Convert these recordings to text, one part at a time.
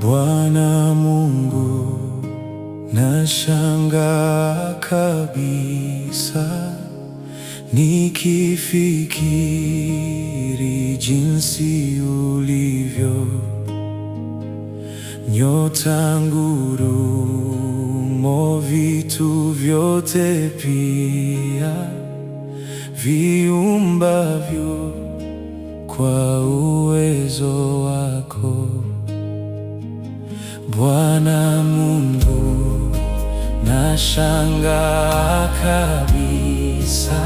Bwana Mungu, nashangaa kabisa nikifikiri jinsi ulivyo, nyota, ngurumo, vitu vyote pia viumbavyo kwa uwezo wako. Bwana Mungu, nashangaa kabisa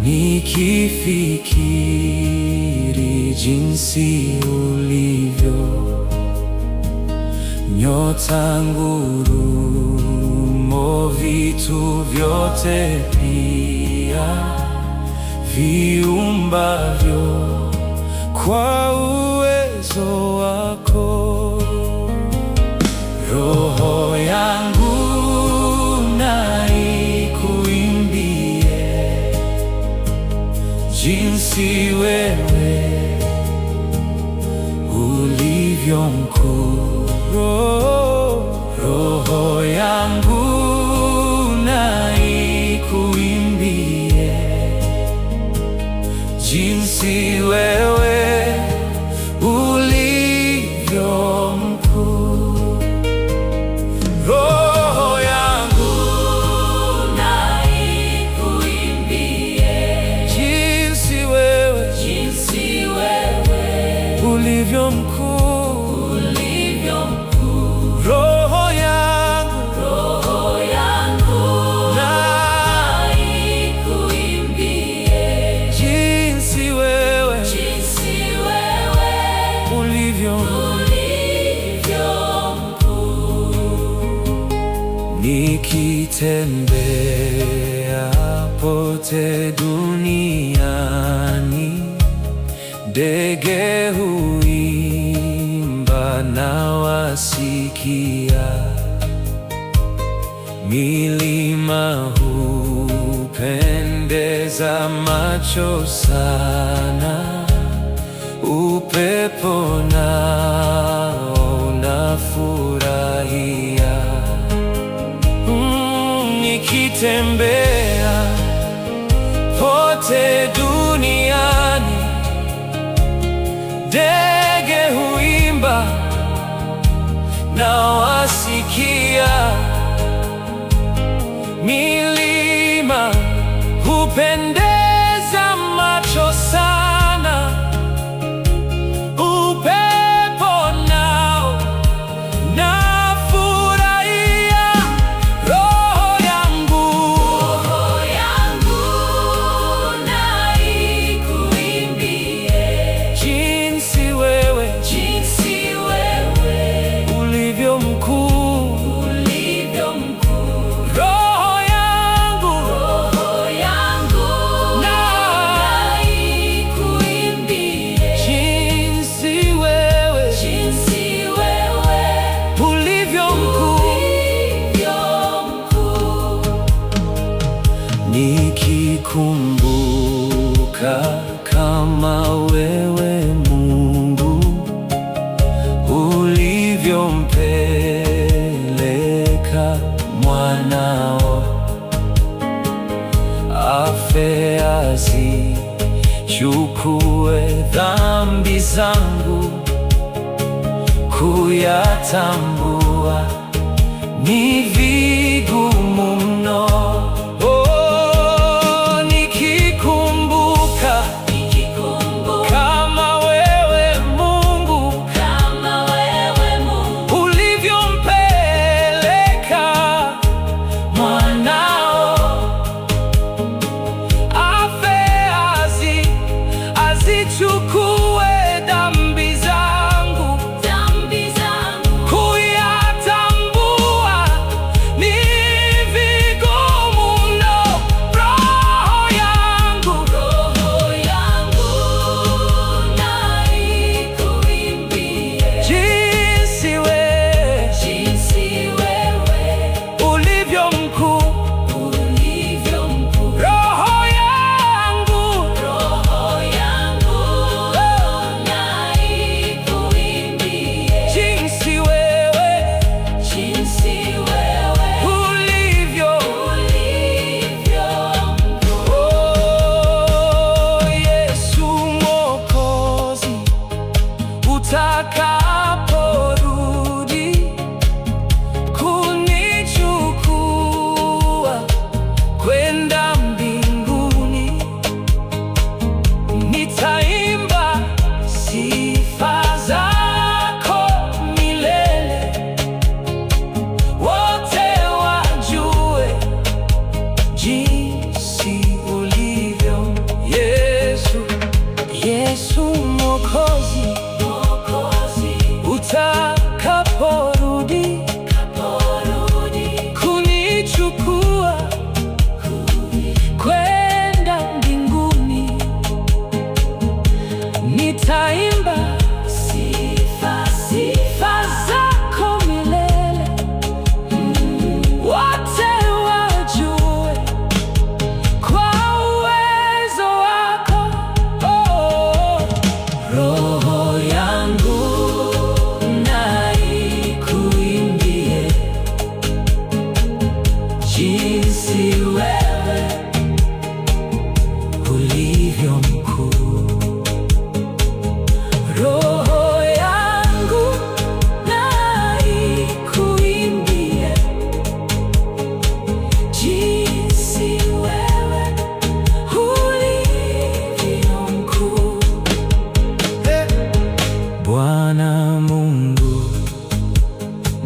nikifikiri jinsi ulivyo, nyota, ngurumo, vitu vyote pia viumbavyo kwa uwezo wako. Roho yangu na ikuimbie jinsi wewe ulivyo mkuu. Roho yangu na ikuimbie jinsi wewe ulivyo mkuu. Roho yangu na ikuimbie jinsi wewe ulivyo mkuu, Roho yangu na ikuimbie jinsi wewe ulivyo nikitembea pote duniani, ndege huimba na wasikia, milima hupendeza macho sana, upepo nao unafurahia. Nikitembea pote duniani, ndege huimba na wasikia, milima hupendeza macho sana, upepo nao nafurahia. Roho yangu na ikuimbie jinsi wewe ulivyo mkuu. Roho yangu na ikuimbie jinsi wewe ulivyo mkuu. Nikikumbuka kama wewe Mungu ulivyompeleka mwanao afe azichukue dhambi zangu, kuyatambua ni vigumu mno. Kama wewe Mungu ulivyompeleka mwanao afe azichukue dhambi zangu, kuyatambua ni nitaimba sifa zako milele, wote wajue kwa uwezo wako. Roho yangu na ikuimbie jinsi wewe ulivyo mkuu. Roho yangu na ikuimbie jinsi wewe ulivyo mkuu. Bwana Mungu,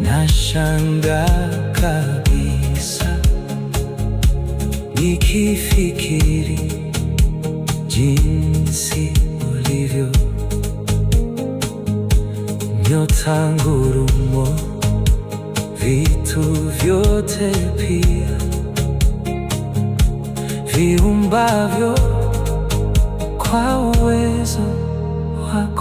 nashangaa kabisa nikifikiri jinsi ulivyo. Nyota, ngurumo, vitu vyote pia viumbavyo kwa uwezo wako.